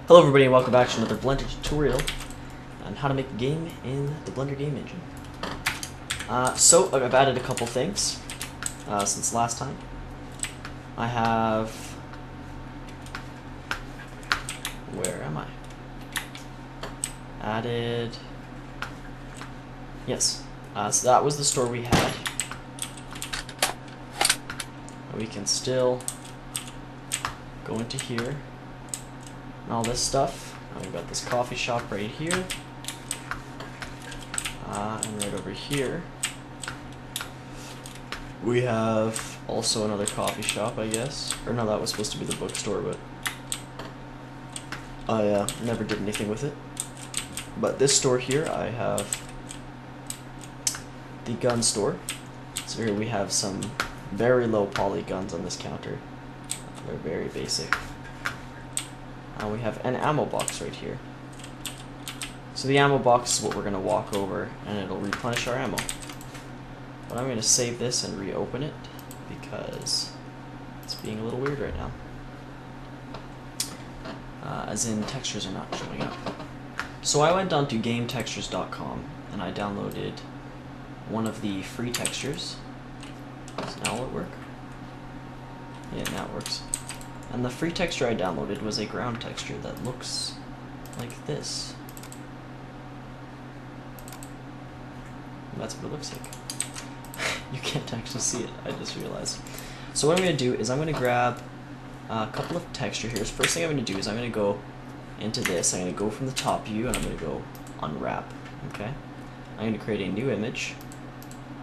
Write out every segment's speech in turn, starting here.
Hello everybody and welcome back to another Blender tutorial on how to make a game in the Blender game engine. So I've added a couple things since last time. I have... where am I? Added... yes. So that was the store we had. We can still go into here. And all this stuff. And we've got this coffee shop right here. And right over here we have also another coffee shop, I guess. Or no, that was supposed to be the bookstore, but I never did anything with it. But this store here, I have the gun store. So here we have some very low poly guns on this counter. They're very basic. We have an ammo box right here. So the ammo box is what we're going to walk over, and it'll replenish our ammo. But I'm going to save this and reopen it because it's being a little weird right now. As in, textures are not showing up. So I went on to gametextures.com and I downloaded one of the free textures. Does now it work? Yeah, now it works. And the free texture I downloaded was a ground texture that looks like this. And that's what it looks like. You can't actually see it, I just realized. So what I'm going to do is I'm going to grab a couple of texture here. First thing I'm going to do is I'm going to go into this. I'm going to go from the top view and I'm going to go unwrap. Okay. I'm going to create a new image.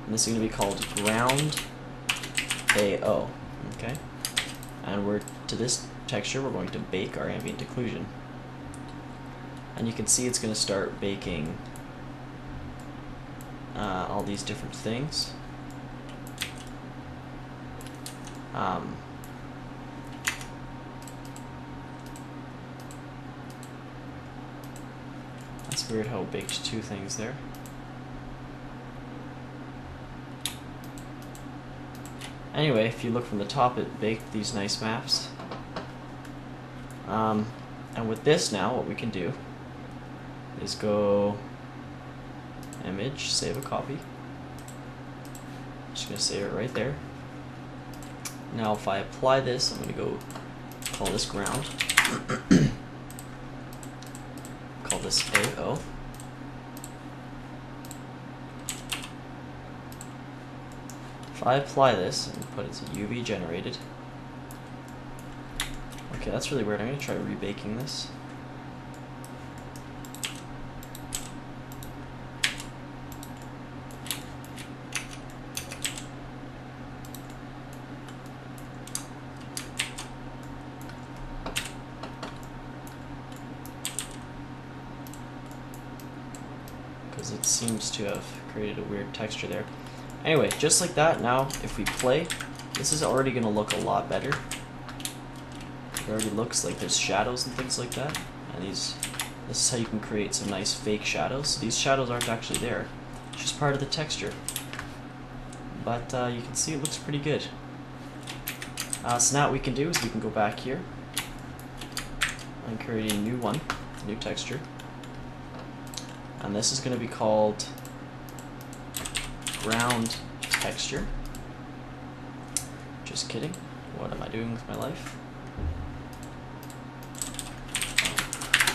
And this is going to be called ground AO. Okay. And we're to this texture, we're going to bake our ambient occlusion. And you can see it's going to start baking all these different things. That's weird how it baked two things there. Anyway, if you look from the top, it baked these nice maps. And with this now, what we can do is go image, save a copy. Just gonna save it right there. Now if I apply this, I'm gonna go call this ground. Call this AO. If I apply this and put it to UV generated. Okay, that's really weird. I'm going to try rebaking this. Because it seems to have created a weird texture there. Anyway, just like that, now if we play, this is already going to look a lot better. It already looks like there's shadows and things like that. And this is how you can create some nice fake shadows. So these shadows aren't actually there. It's just part of the texture. But you can see it looks pretty good. So now what we can do is we can go back here and create a new one, a new texture. And this is going to be called ground texture. Just kidding. What am I doing with my life?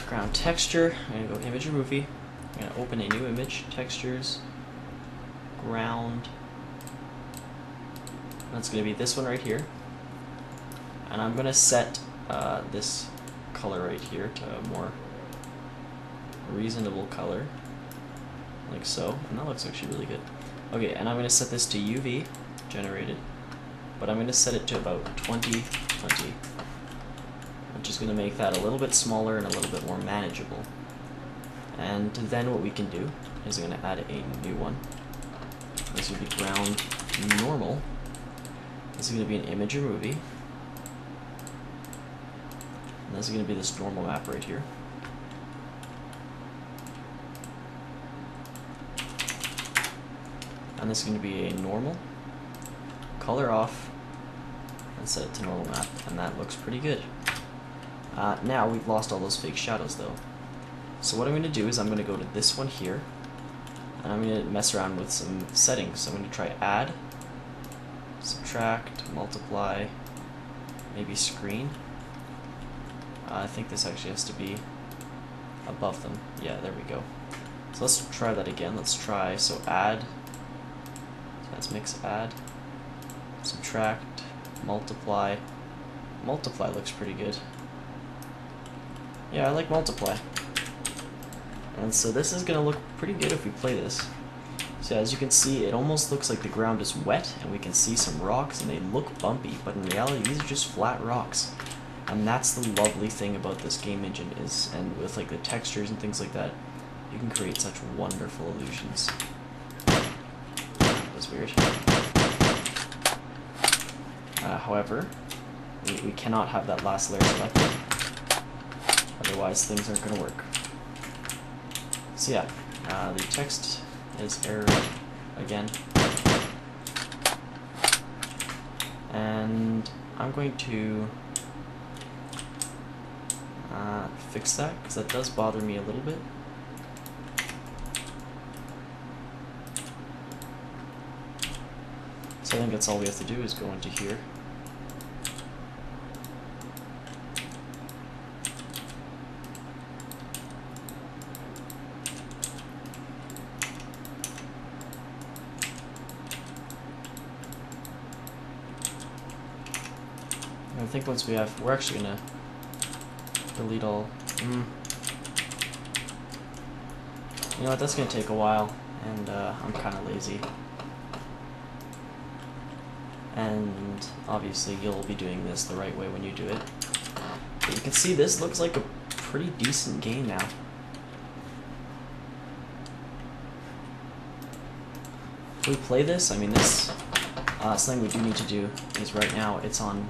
Ground texture. I'm going to go image or movie. I'm going to open a new image. Textures. Ground. That's going to be this one right here. And I'm going to set this color right here to a more reasonable color. Like so. And that looks actually really good. Okay, and I'm going to set this to UV generated, but I'm going to set it to about 2020, which is going to make that a little bit smaller and a little bit more manageable. And then what we can do is I'm going to add a new one. This would be ground normal. This is going to be an image or movie. And this is going to be this normal map right here. And this is going to be a normal, color off, and set it to normal map, and that looks pretty good. Now we've lost all those fake shadows though. So what I'm going to do is I'm going to go to this one here, and I'm going to mess around with some settings. So I'm going to try add, subtract, multiply, maybe screen. I think this actually has to be above them. Yeah, there we go. So let's try that again. Let's try, so add, so let's mix add, subtract, multiply. Multiply looks pretty good. Yeah, I like multiply. And so this is going to look pretty good if we play this. So as you can see, it almost looks like the ground is wet, and we can see some rocks, and they look bumpy, but in reality these are just flat rocks. And that's the lovely thing about this game engine is, and with like the textures and things like that, you can create such wonderful illusions. That was weird. However, we cannot have that last layer selected, otherwise things aren't going to work. So yeah, the text is errored again. And I'm going to fix that, because that does bother me a little bit. So I think that's all we have to do is go into here. And I think once we have, we're actually gonna delete all. You know what, that's gonna take a while, and I'm kind of lazy. And obviously you'll be doing this the right way when you do it. But you can see this looks like a pretty decent game now. If we play this, I mean this, something we do need to do is right now it's on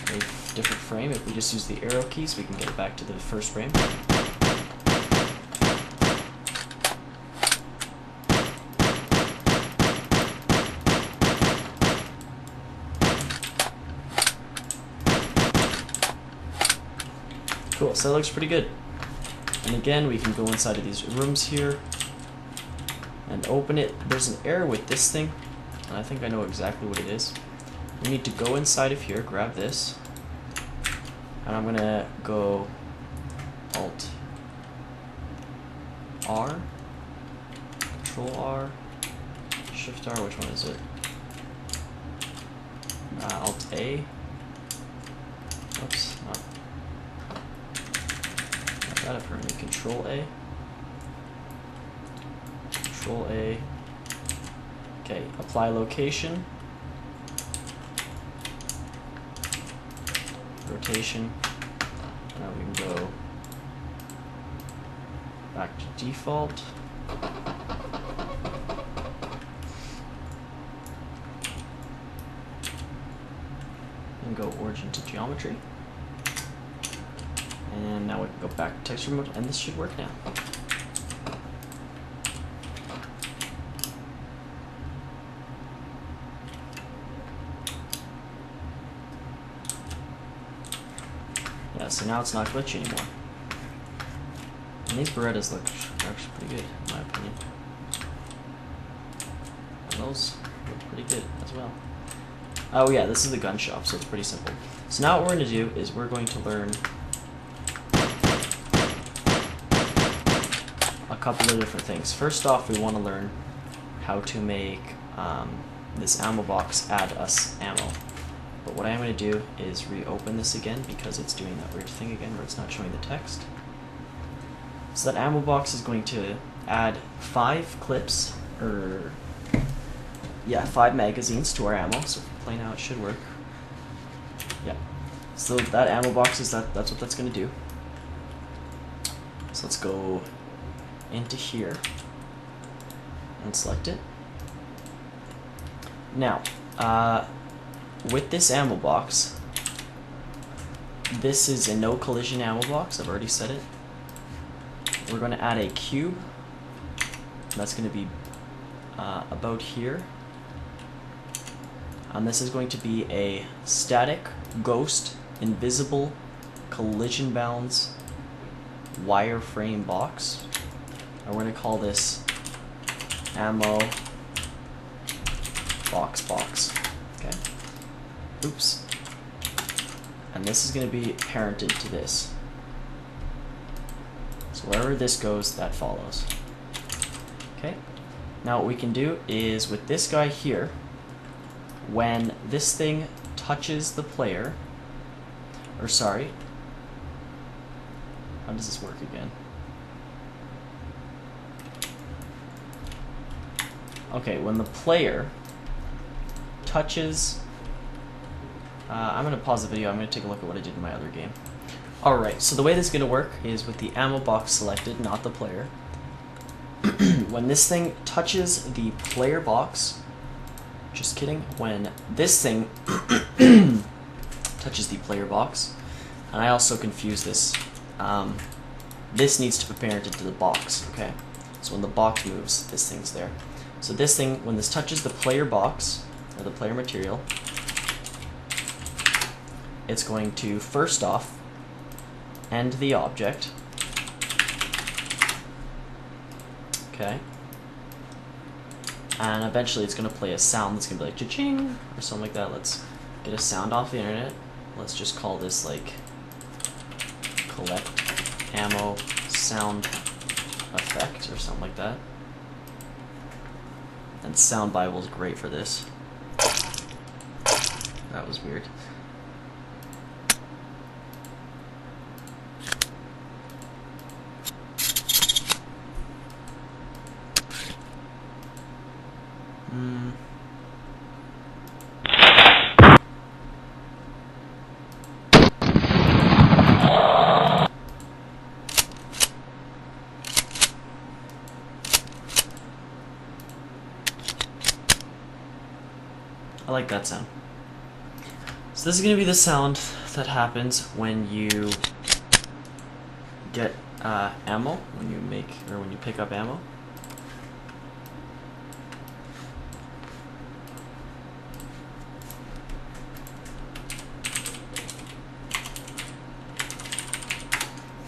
a different frame. If we just use the arrow keys, we can get it back to the first frame. Cool, so that looks pretty good. And again, we can go inside of these rooms here and open it. There's an error with this thing, and I think I know exactly what it is. We need to go inside of here, grab this, and I'm gonna go Alt R, Control R, Shift R, which one is it? Alt A. Oops, no. That apparently. Control A. Control A. Okay, apply location. Rotation. Now we can go back to default. And go origin to geometry. And now we can go back to texture mode, and this should work now. Yeah, so now it's not glitchy anymore. And these Berettas look actually pretty good, in my opinion. And those look pretty good as well. Oh yeah, this is the gun shop, so it's pretty simple. So now what we're going to do is we're going to learn a couple of different things. First off, we want to learn how to make this ammo box add us ammo. But what I'm going to do is reopen this again because it's doing that weird thing again where it's not showing the text. So that ammo box is going to add 5 clips, or yeah, 5 magazines to our ammo. So if we play now, it should work. Yeah. So that ammo box is that's what that's going to do. So let's go into here and select it. Now, with this ammo box, this is a no collision ammo box. I've already set it. We're going to add a cube. That's going to be about here. And this is going to be a static, ghost, invisible collision bounds wireframe box. And we're going to call this ammo box. Okay. Oops. And this is going to be parented to this. So wherever this goes, that follows. Okay. Now what we can do is with this guy here, when this thing touches the player, or sorry, how does this work again? Okay, when the player touches, I'm going to pause the video, I'm going to take a look at what I did in my other game. Alright, so the way this is going to work is with the ammo box selected, not the player. When this thing touches the player box, just kidding, when this thing touches the player box, and I also confuse this, this needs to be parented to the box, okay? So when the box moves, this thing's there. So this thing, when this touches the player box, or the player material, it's going to, first off, end the object. Okay. And eventually it's going to play a sound that's going to be like cha-ching, or something like that. Let's get a sound off the internet. Let's just call this like collect ammo sound effect, or something like that. And Sound Bible is great for this. That was weird. I like that sound. So this is going to be the sound that happens when you get ammo, when you pick up ammo.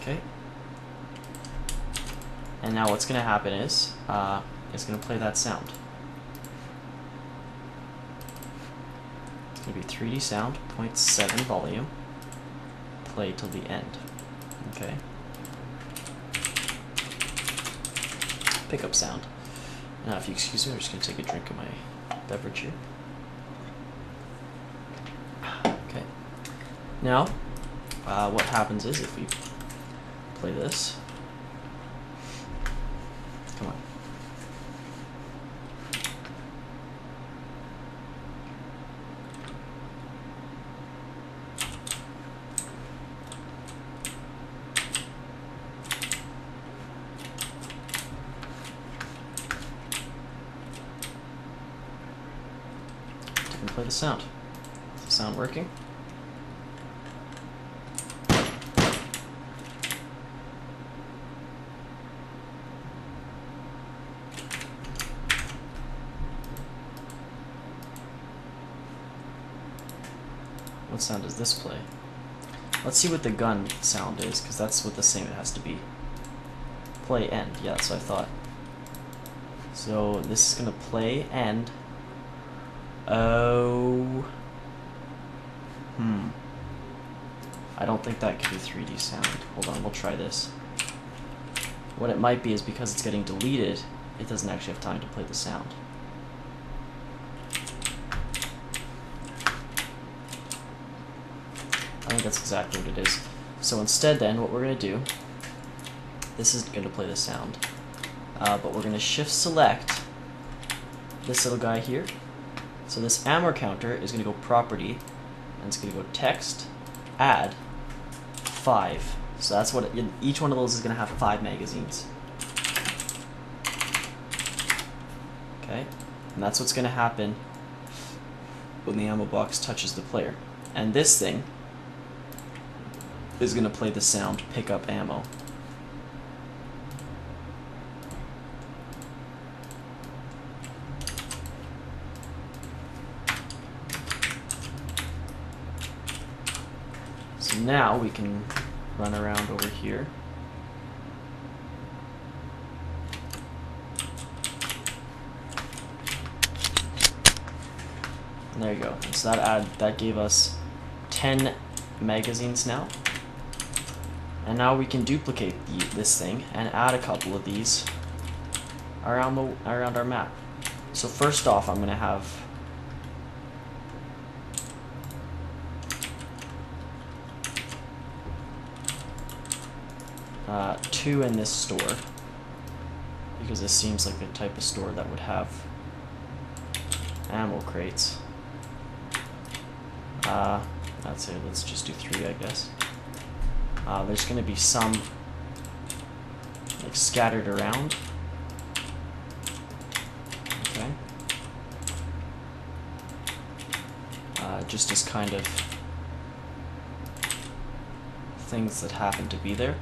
Okay. And now what's going to happen is it's going to play that sound. It's going to be 3D sound, 0.7 volume, play till the end. Okay. Pickup sound. Now, if you excuse me, I'm just going to take a drink of my beverage here. Okay. Now, what happens is if we play this. Come on. Play the sound. Is the sound working? What sound does this play? Let's see what the gun sound is, because that's what the same it has to be. Play end. Yeah, that's what I thought. So this is going to play end. Oh. I don't think that could be 3D sound. Hold on, we'll try this. What it might be is because it's getting deleted, it doesn't actually have time to play the sound. I think that's exactly what it is. So instead then, what we're going to do, this is going to play the sound, but we're going to shift select this little guy here. So this ammo counter is going to go property, and it's going to go text, add, 5. So that's what each one of those is going to have 5 magazines. Okay, and that's what's going to happen when the ammo box touches the player. And this thing is going to play the sound pick up ammo. now we can run around over here. And there you go. So that gave us 10 magazines now. And now we can duplicate this thing and add a couple of these around our map. So first off, I'm gonna have two in this store, because this seems like the type of store that would have ammo crates. That's it. Let's just do 3, I guess. There's going to be some like scattered around. Okay. Just as kind of things that happen to be there.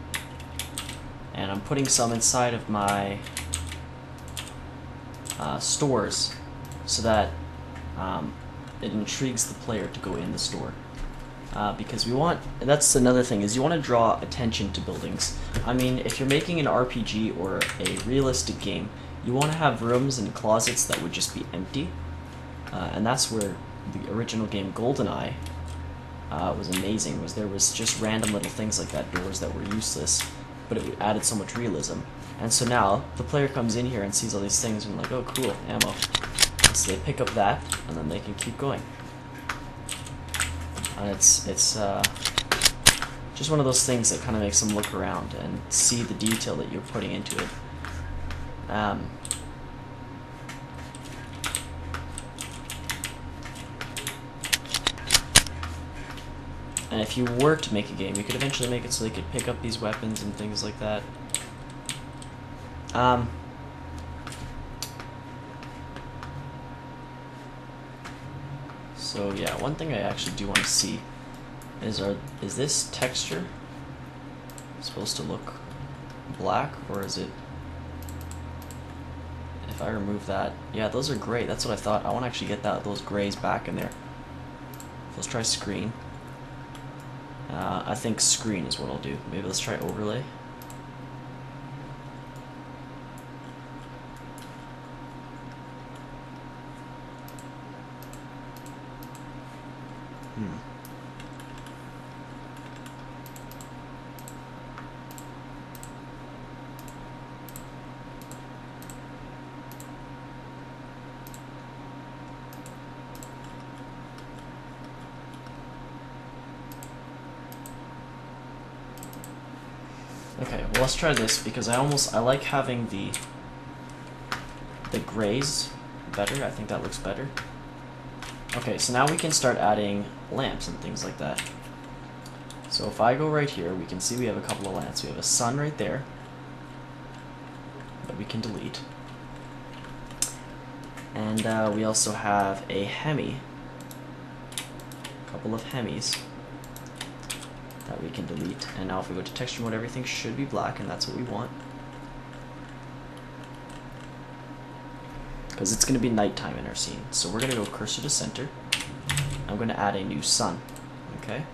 And I'm putting some inside of my stores so that it intrigues the player to go in the store. Because we want, that's another thing, is you want to draw attention to buildings. I mean, if you're making an RPG or a realistic game, you want to have rooms and closets that would just be empty. And that's where the original game GoldenEye was amazing, was there was just random little things like that, doors that were useless, but it added so much realism. And so now, the player comes in here and sees all these things and like, oh cool, ammo. And so they pick up that, and then they can keep going. And it's just one of those things that kind of makes them look around and see the detail that you're putting into it. And if you were to make a game, you could eventually make it so they could pick up these weapons and things like that. So yeah, one thing I actually do want to see is this texture supposed to look black, or is it, if I remove that, yeah, those are great. That's what I thought. I want to actually get those grays back in there. Let's try screen. I think screen is what I'll do. Maybe let's try overlay. Okay, well let's try this, because I like having the grays better. I think that looks better. Okay, so now we can start adding lamps and things like that. So if I go right here, we can see we have a couple of lamps. We have a sun right there that we can delete. And we also have a hemi, a couple of hemis that we can delete. And now if we go to texture mode, everything should be black, and that's what we want, because it's going to be nighttime in our scene. So we're going to go cursor to center. I'm going to add a new sun. Okay.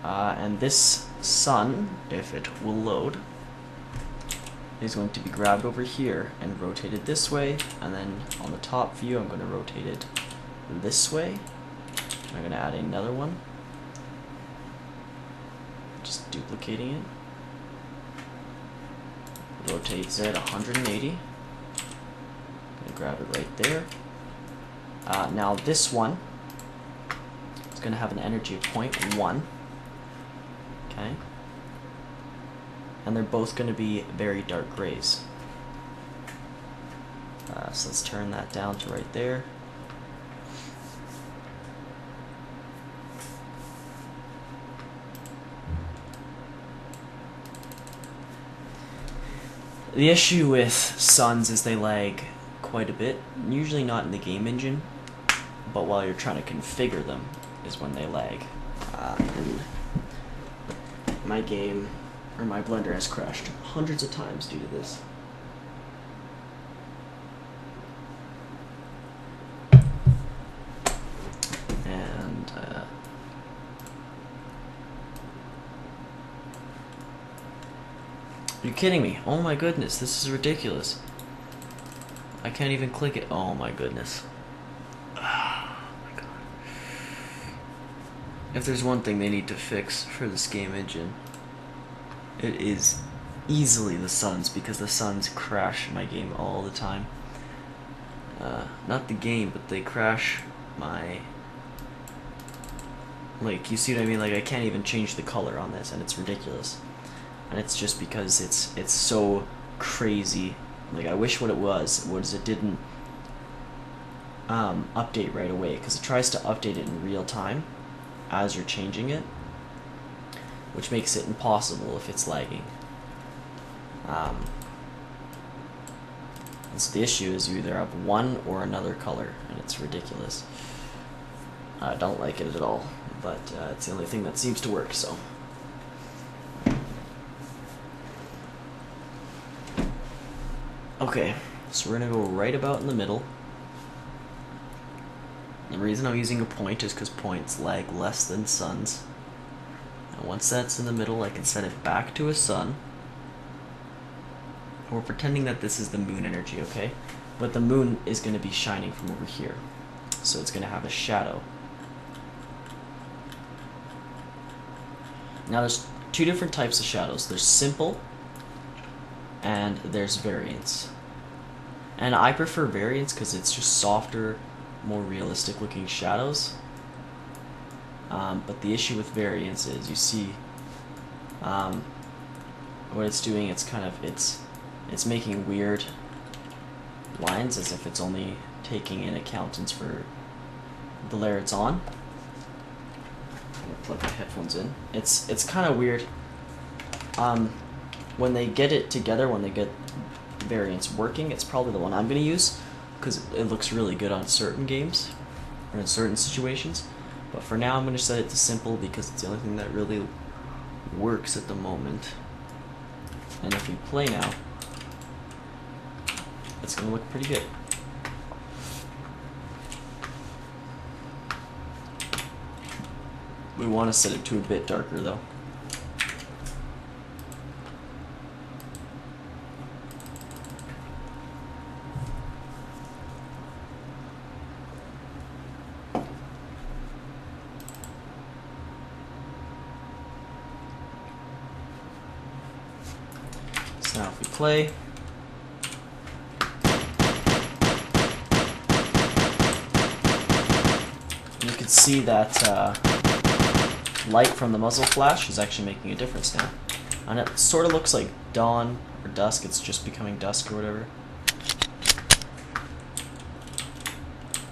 And this sun, if it will load, is going to be grabbed over here and rotated this way, and then on the top view I'm going to rotate it this way. I'm going to add another one, just duplicating it. Rotate Z 180. I'm going to grab it right there. Now this one is going to have an energy of 0.1. Okay. And they're both going to be very dark grays. So let's turn that down to right there. The issue with suns is they lag quite a bit, usually not in the game engine, but while you're trying to configure them is when they lag. And my game, or my Blender, has crashed hundreds of times due to this. And You're kidding me. Oh my goodness, this is ridiculous. I can't even click it. Oh my goodness. Oh my god. If there's one thing they need to fix for this game engine, it is easily the suns, because the suns crash my game all the time. Not the game, but they crash my... Like, you see what I mean? Like, I can't even change the color on this, and it's ridiculous. And it's just because it's so crazy. Like, I wish what it was it didn't update right away, because it tries to update it in real time as you're changing it, which makes it impossible if it's lagging. And so the issue is you either have one or another color, and it's ridiculous. I don't like it at all, but it's the only thing that seems to work, so. Okay, so we're gonna go right about in the middle. The reason I'm using a point is because points lag less than suns. And once that's in the middle, I can set it back to a sun. We're pretending that this is the moon energy, okay? But the moon is going to be shining from over here. So it's going to have a shadow. Now there's two different types of shadows. There's simple and there's variance. And I prefer variance because it's just softer, more realistic looking shadows. But the issue with variance is, you see what it's doing, it's making weird lines as if it's only taking in accountants for the layer it's on. I'm gonna plug my headphones in. It's kind of weird. When they get it together, when they get variance working, it's probably the one I'm gonna use because it looks really good on certain games or in certain situations. But for now, I'm gonna set it to simple because it's the only thing that really works at the moment. And if we play now, it's gonna look pretty good. We want to set it to a bit darker though. So now if we play, you can see that light from the muzzle flash is actually making a difference now. And it sort of looks like dawn or dusk, it's just becoming dusk or whatever.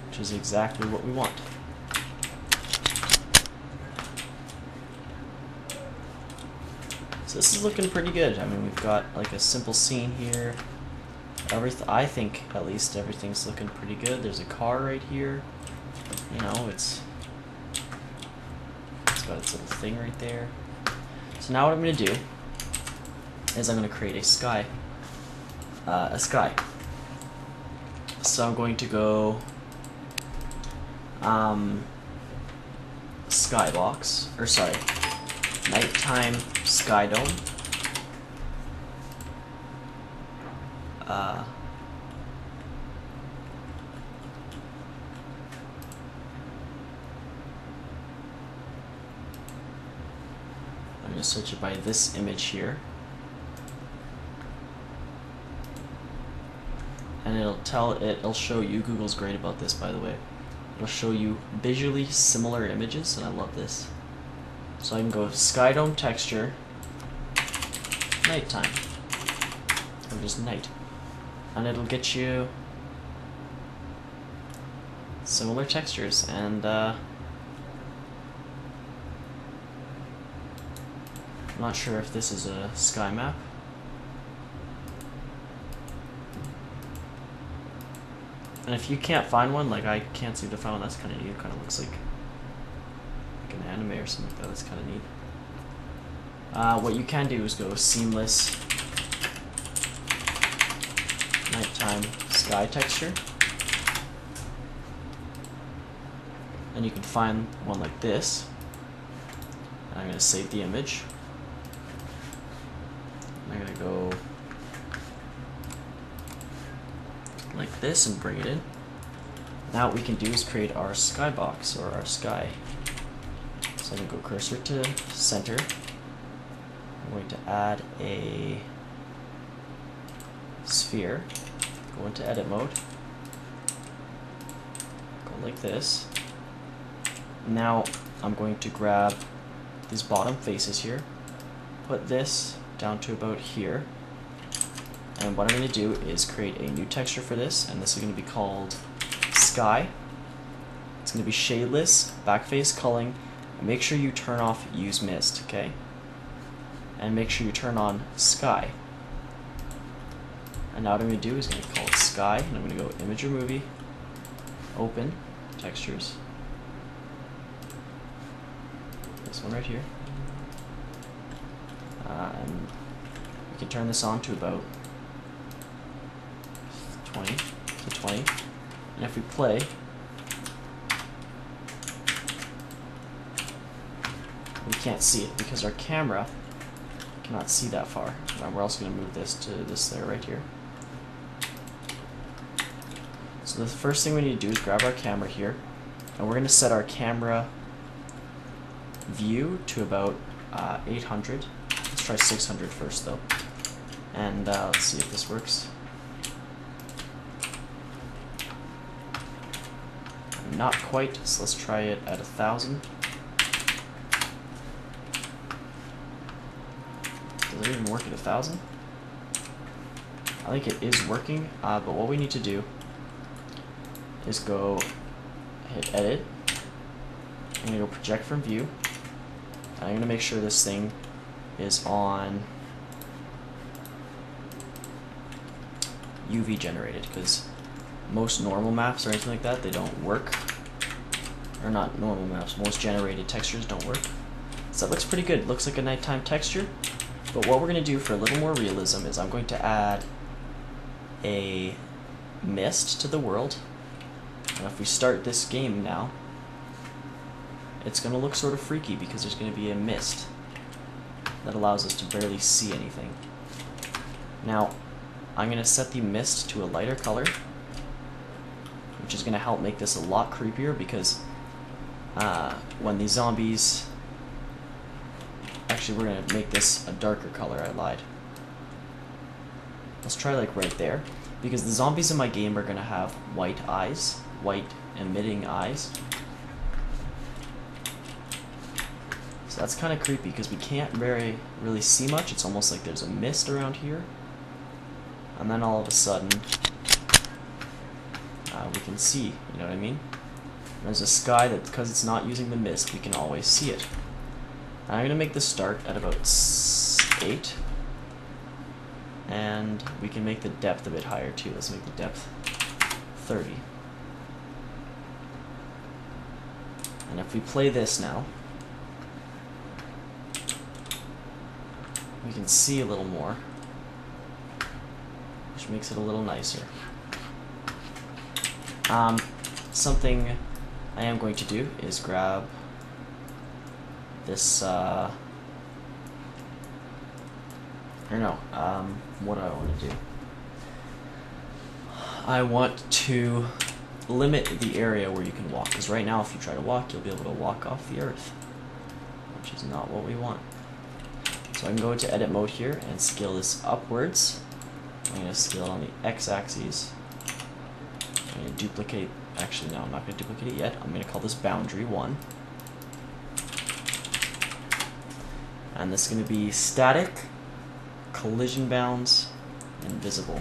Which is exactly what we want. So this is looking pretty good. I mean, we've got like a simple scene here. I think at least everything's looking pretty good. There's a car right here. You know, it's got its little thing right there. So now what I'm going to do is I'm going to create a sky. So I'm going to go Skybox, or sorry, nighttime sky dome. I'm going to search it by this image here. And it'll show you, Google's great about this by the way, it'll show you visually similar images, and I love this. So I can go sky dome texture, nighttime, or just night, and it'll get you similar textures. And I'm not sure if this is a sky map. And if you can't find one, like I can't seem to find one, that's kind of neat. It kind of looks like an anime or something like that. That's kind of neat. What you can do is go seamless nighttime sky texture. And you can find one like this. And I'm going to save the image. I'm going we're gonna go like this and bring it in. Now what we can do is create our skybox, or our sky. So I'm going to go cursor to center. I'm going to add a sphere. Go into edit mode. Go like this. Now I'm going to grab these bottom faces here, put this down to about here, and what I'm going to do is create a new texture for this, and this is going to be called Sky. It's going to be shadeless, backface culling, and make sure you turn off use mist, okay? And make sure you turn on Sky. And now what I'm going to do is going to call it Sky, and I'm going to go Imager Movie, Open, Textures. This one right here. And we can turn this on to about 20 to 20. And if we play, we can't see it because our camera cannot see that far. We're also going to move this to this there right here. So the first thing we need to do is grab our camera here, and we're going to set our camera view to about 800. Let's try 600 first though, and let's see if this works. Not quite, so let's try it at 1000. Does it even work at 1000? I think it is working, but what we need to do is go hit edit. I'm going to go project from view. I'm going to make sure this thing is on UV generated, because most normal maps or anything like that, they don't work. Or not normal maps, most generated textures don't work. So that looks pretty good. Looks like a nighttime texture. But what we're going to do for a little more realism is I'm going to add a mist to the world. And if we start this game now, it's going to look sort of freaky because there's going to be a mist that allows us to barely see anything. Now, I'm going to set the mist to a lighter color, which is going to help make this a lot creepier, because when these zombies... Actually, we're going to make this a darker color, I lied. Let's try like right there, because the zombies in my game are going to have white eyes, white emitting eyes. So that's kind of creepy because we can't really see much. It's almost like there's a mist around here. And then all of a sudden, we can see, you know what I mean? And there's a sky that, because it's not using the mist, we can always see it. And I'm going to make this start at about 8. And we can make the depth a bit higher too. Let's make the depth 30. And if we play this now, we can see a little more, which makes it a little nicer. Something I am going to do is grab this, or no, what do I want to do? I want to limit the area where you can walk, because right now if you try to walk, you'll be able to walk off the earth, which is not what we want. So I can go into edit mode here and scale this upwards. I'm going to scale it on the x-axis. I'm going to duplicate, actually no, I'm not going to duplicate it yet. I'm going to call this boundary 1. And this is going to be static, collision bounds, and visible.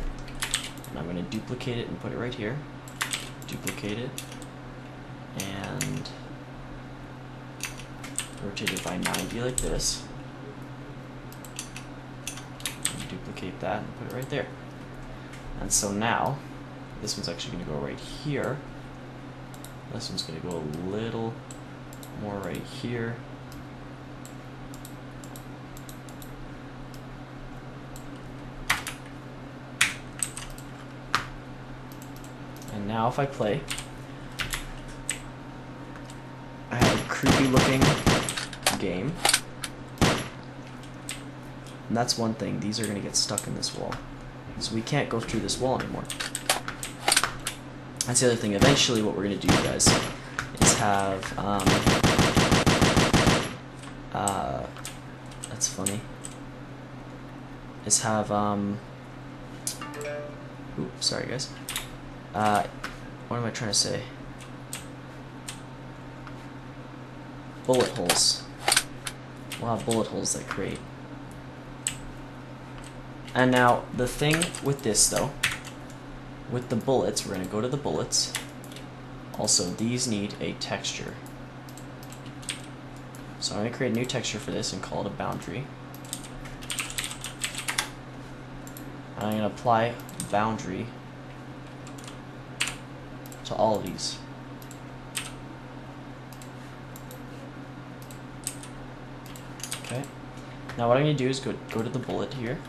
And I'm going to duplicate it and put it right here. Duplicate it, and rotate it by 90 like this. And duplicate that and put it right there. And so now, this one's actually going to go right here. This one's going to go a little more right here. And now if I play, I have a creepy looking game. And that's one thing. These are going to get stuck in this wall. So we can't go through this wall anymore. That's the other thing. Eventually what we're going to do, guys, is have... that's funny. Is have... Oops, sorry, guys. What am I trying to say? Bullet holes. We'll have bullet holes that create. And now, the thing with this, though, with the bullets, we're going to go to the bullets. Also, these need a texture. So I'm going to create a new texture for this and call it a boundary. And I'm going to apply boundary to all of these. Okay. Now what I'm going to do is go to the bullet here.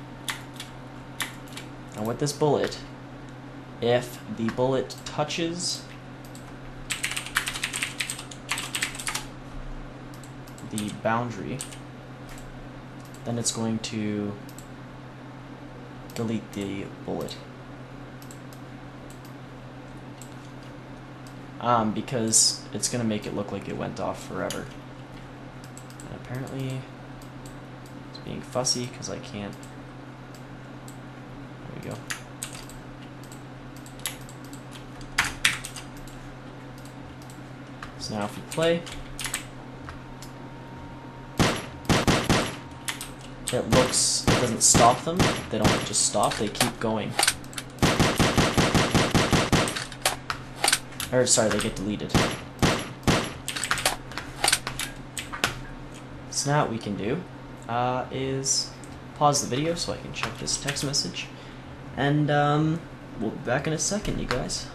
And with this bullet, if the bullet touches the boundary, then it's going to delete the bullet. Because it's going to make it look like it went off forever. And apparently it's being fussy because I can't. There we go. So now if we play, it doesn't stop them. They don't just stop, they keep going. Or sorry, they get deleted. So now what we can do is pause the video so I can check this text message. And we'll be back in a second, you guys.